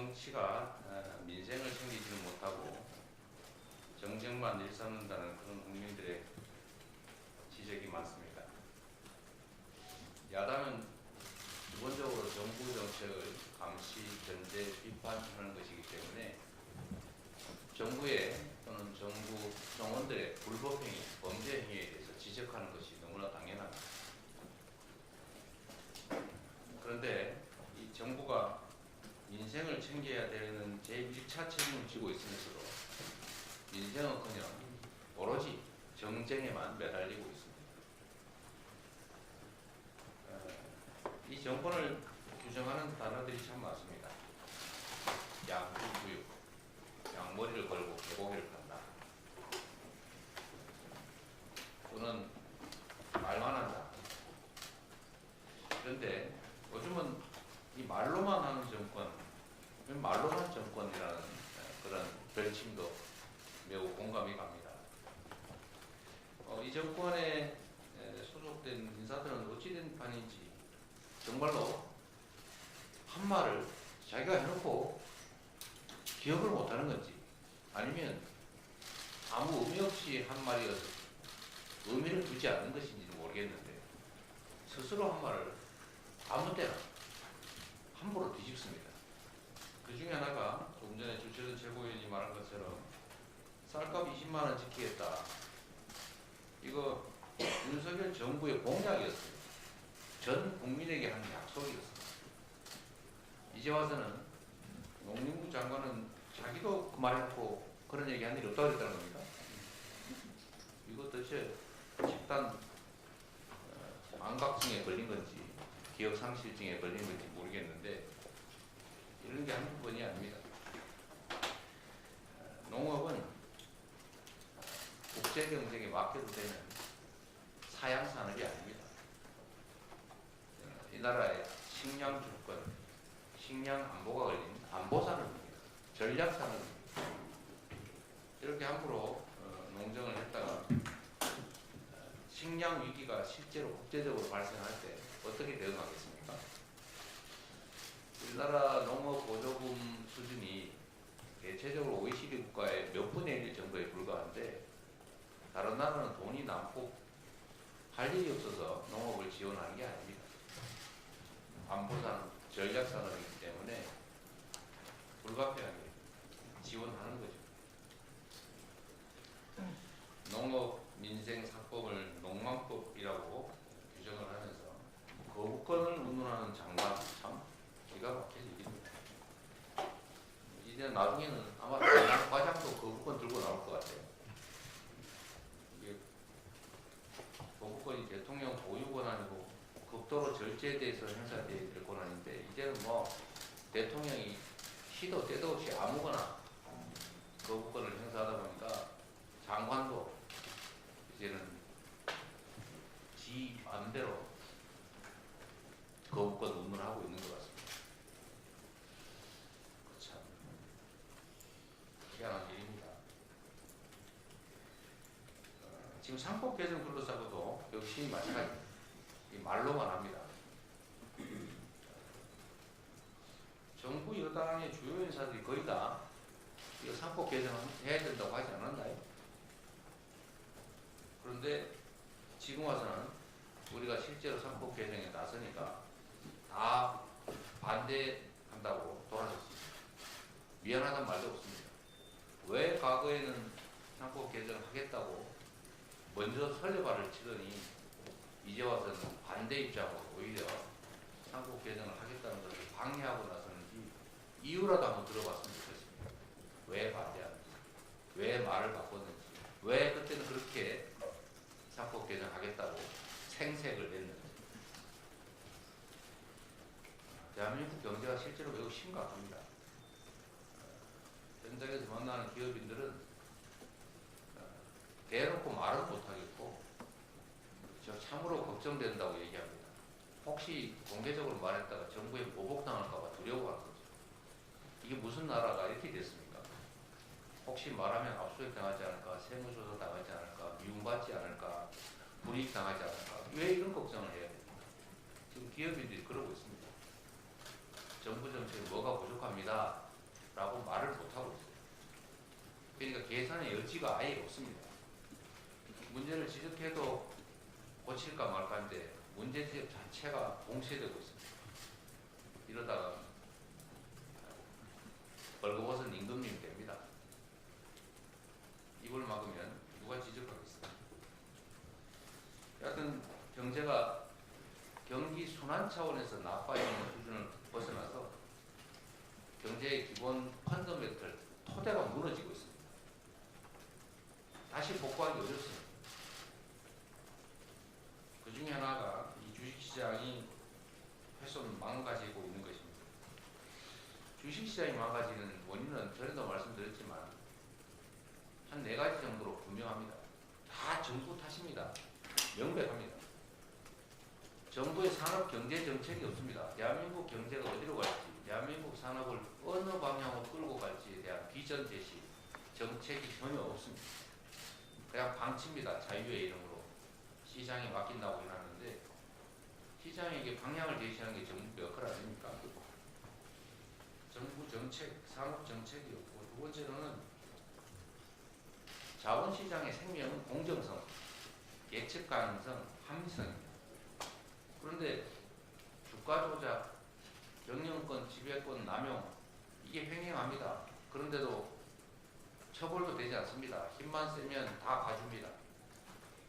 정치가 민생을 챙기지는 못하고 정쟁만 일삼는다는 그런 국민들의 지적이 많습니다. 야당은 기본적으로 정부 정책을 감시, 견제, 비판하는 것이기 때문에 정부의 또는 정부 정원들의 불법행위, 범죄 행위에 대해서 지적하는 것이 너무나 당연합니다. 그런데 이 정부가 민생을 챙겨야 되는 제1차 책임을 지고 있으면서도 민생은커녕 오로지 정쟁에만 매달리고 있습니다. 이 정권을 규정하는 단어들이 참 많습니다. 양부구육, 양머리를 걸고 개고기를 판다. 또는 말만 한다. 그런데 요즘은 이 말로만 하는 정권, 말로만 정권이라는 그런 별칭도 매우 공감이 갑니다. 이 정권에 소속된 인사들은 어찌된 판인지 정말로 한 말을 자기가 해놓고 기억을 못하는 건지 아니면 아무 의미 없이 한 말이어서 의미를 두지 않는 것인지는 모르겠는데 스스로 한 말을 아무 때나 함부로 뒤집습니다. 그 중에 하나가 조금 전에 주철은 최고위원이 말한 것처럼 쌀값 20만원 지키겠다. 이거 윤석열 정부의 공약이었어요. 전 국민에게 한 약속이었습니다. 이제 와서는 농림부 장관은 자기도 그 말해놓고 그런 얘기 한 일이 없다고 그랬다는 겁니다. 이거 도대체 집단 망각증에 걸린 건지 기억상실증에 걸린 건지 모르겠는데 이런 게 한두 번이 아닙니다. 농업은 국제경쟁에 맡겨도 되는 사양산업이 아닙니다. 이 나라의 식량 주권, 식량 안보가 걸린 안보산업입니다. 전략산업입니다. 이렇게 함부로 농정을 했다가 식량 위기가 실제로 국제적으로 발생할 때 어떻게 대응하겠습니까? 우리나라 농업 보조금 수준이 대체적으로 OECD 국가의 몇 분의 1 정도에 불과한데 다른 나라는 돈이 남고 할 일이 없어서 농업을 지원하는 게 아닙니다. 안보산업, 전략산업이기 때문에 불가피하게 지원하는 거죠. 농업민생사법을 농망법이라고 규정을 하면서 거부권을 운운하는 장관 참 기가 막힌 일입니다. 이제 나중에는 아마 과장도 거부권 들고 나올 것 같아요. 이게 거부권이 대통령 보유 권한이고 극도로 절제돼서 행사돼야 될 권한인데 이제는 뭐 대통령이 시도 때도 없이 아무거나 거부권을 행사하다 보니까 장관도 이제는 지 마음대로 거부권 운운을 하고 있는 것 같습니다. 참 희한한 일입니다. 지금 상법 개정 둘러싸고도 역시 마찬가지 말로만 합니다. 정부 여당의 주요 인사들이 거의 다 이거 상법 개정해야 된다고 하지 않았나요? 그런데 지금 와서는 우리가 실제로 상법 개정에 나서니까 다 반대한다고 돌아섰습니다. 미안하다는 말도 없습니다. 왜 과거에는 상법 개정을 하겠다고 먼저 설레발을 치더니 이제 와서는 반대 입장으로 오히려 상법 개정을 하겠다는 것을 방해하고 나서는지 이유라도 한번 들어봤으면 좋겠습니다. 왜 반대하는지, 왜 말을 바꿨는지, 왜 그때는 그렇게 상법 개정하겠다고 생색을 냈는지. 대한민국 경제가 실제로 매우 심각합니다. 현장에서 만나는 기업인들은 대놓고 말은 못하겠고 저 참으로 걱정된다고 얘기합니다. 혹시 공개적으로 말했다가 정부에 보복당할까봐 두려워하는 거죠. 이게 무슨 나라가 이렇게 됐습니까? 혹시 말하면 압수수색 당하지 않을까, 세무조사 당하지 않을까, 미움받지 않을까, 불이익 당하지 않을까, 왜 이런 걱정을 해야 됩니까? 지금 기업인들이 그러고 있습니다. 정부 정책에 뭐가 부족합니다. 라고 말을 못하고 있어요. 그러니까 개선의 여지가 아예 없습니다. 문제를 지적해도 고칠까 말까인데 문제 지적 자체가 봉쇄되고 있습니다. 이러다가 벌거벗은 임금님이 됩니다. 이걸 막으면 누가 지적하겠습니까? 여하튼 경제가 경기 순환 차원에서 나빠지는 수준을 벗어나서 경제의 기본 펀더멘털 토대가 무너지고 있습니다. 다시 복구하기 어렵습니다. 그 중에 하나가 이 주식시장이 훼손 망가지고 있는 것입니다. 주식시장이 망가지는 원인은 전에도 말씀드렸지만 한 4가지 정도로 분명합니다. 다 정부 탓입니다. 명백합니다. 정부의 산업 경제 정책이 없습니다. 대한민국 경제가 어디로 갈지, 대한민국 산업을 어느 방향으로 끌고 갈지에 대한 비전 제시, 정책이 전혀 없습니다. 그냥 방치입니다. 자유의 이름으로. 시장에 맡긴다고 해놨는데 시장에게 방향을 제시하는 게 정부 역할 아닙니까? 정부 정책, 산업 정책이 없고, 두 번째로는 자본시장의 생명은 공정성, 예측 가능성, 합리성입니다. 그런데 주가 조작, 경영권, 지배권 남용 이게 횡행합니다. 그런데도 처벌도 되지 않습니다. 힘만 세면 다 봐줍니다.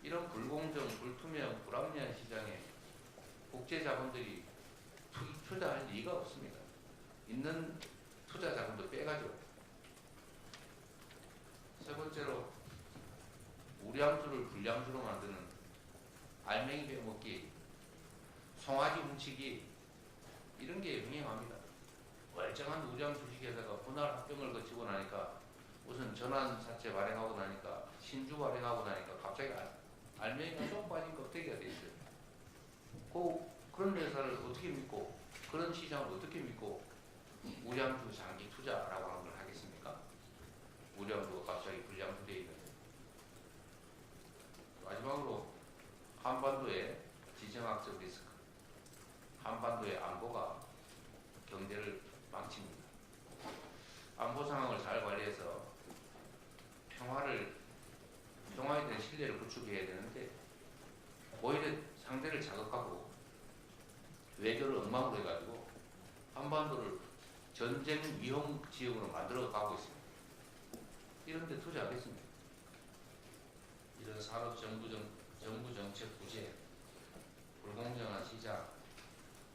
이런 불공정, 불투명, 불합리한 시장에 국제 자본들이 투자할 리가 없습니다. 있는 투자 자금도 빼가죠. 세 번째로 우량주를 불량주로 만드는 알맹이 빼먹기, 송아지 훔치기 이런 게 횡행합니다. 멀쩡한 우량 주식에다가 분할 합병을 거치고 나니까 무슨 전환사채 발행하고 나니까 신주 발행하고 나니까 갑자기 알맹이가 쏙 빠진 껍데기가 돼 있어요. 그런 회사를 어떻게 믿고 그런 시장을 어떻게 믿고 우량주 장기 투자라고 하는 걸 하겠습니까? 우량주가 갑자기 불량주 되어 있는데. 마지막으로 한반도의 지정학적 리스크, 한반도의 안보가 경제를 망칩니다. 안보 상황을 잘 관리해서 평화에 대한 신뢰를 구축해야 되는데 오히려 상대를 자극하고 외교를 엉망으로 해가지고 한반도를 전쟁 위험 지역으로 만들어 가고 있습니다. 이런 데 투자하겠습니다. 이런 산업 정부 정책 부재, 불공정한 시장,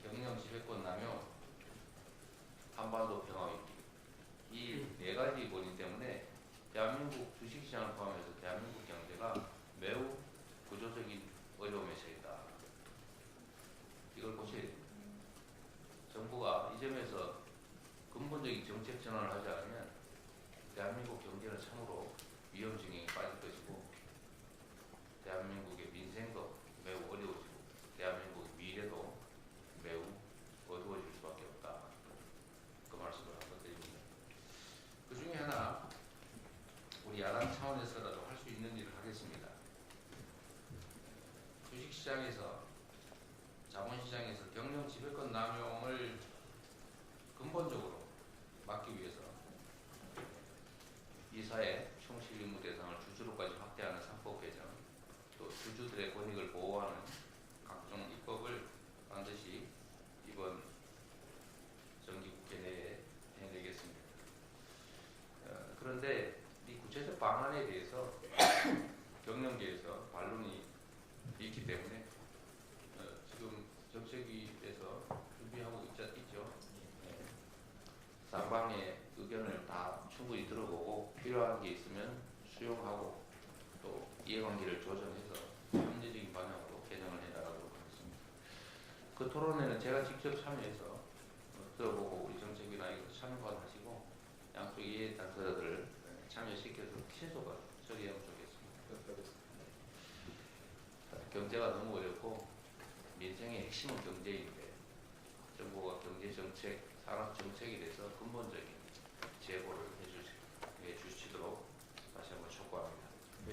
경영 지배권 남용, 한반도 평화 위기 이 4가지 원인 때문에 대한민국 주식시장을 포함해서 대한민국 경제가 매우 구조적인 어려움에 처했다. 이걸 고쳐야 됩니다. 정부가 이 점에서 근본적인 정책 전환을 하지 않으면 대한민국 경제는 참으로 위험 진영에 빠질 것이고 대한민국의 민생도 매우 어려워지고 대한민국의 미래도 매우 어두워질 수밖에 없다. 그 말씀을 한번 드립니다. 그 중에 하나 우리 야당 차원에서라도 할 수 있는 일을 하겠습니다. 주식시장에서 자본시장에서 경영 지배권 남용을 근본적으로 막기 위해서 이사의 충실 임무 대상을 주주로까지 확대하는 3법 개정, 또 주주들의 권익을 보호하는 각종 입법을 반드시 이번 정기국회 내에 해내겠습니다. 그런데 이 구체적 방안에 대해서 경영계에서 반론이 있기 때문에 지금 정책위에서 준비하고 있죠. 쌍방의 의견을 다 충분히 들어보고 필요한 게 있으면 수용하고 또 이해관계를 조정해서 합리적인 방향으로 개정을 해나가도록 하겠습니다. 그 토론회는 제가 직접 참여해서 들어보고 우리 정책위원회에서 참관하시고 양쪽 이해 당사자들을 참여시켜서 신속하게 처리하면 좋겠습니다. 경제가 너무 어렵고 민생의 핵심은 경제인데 정부가 경제정책, 산업정책에 대해서 근본적인 제보를 해주시도록 다시 한번 촉구합니다.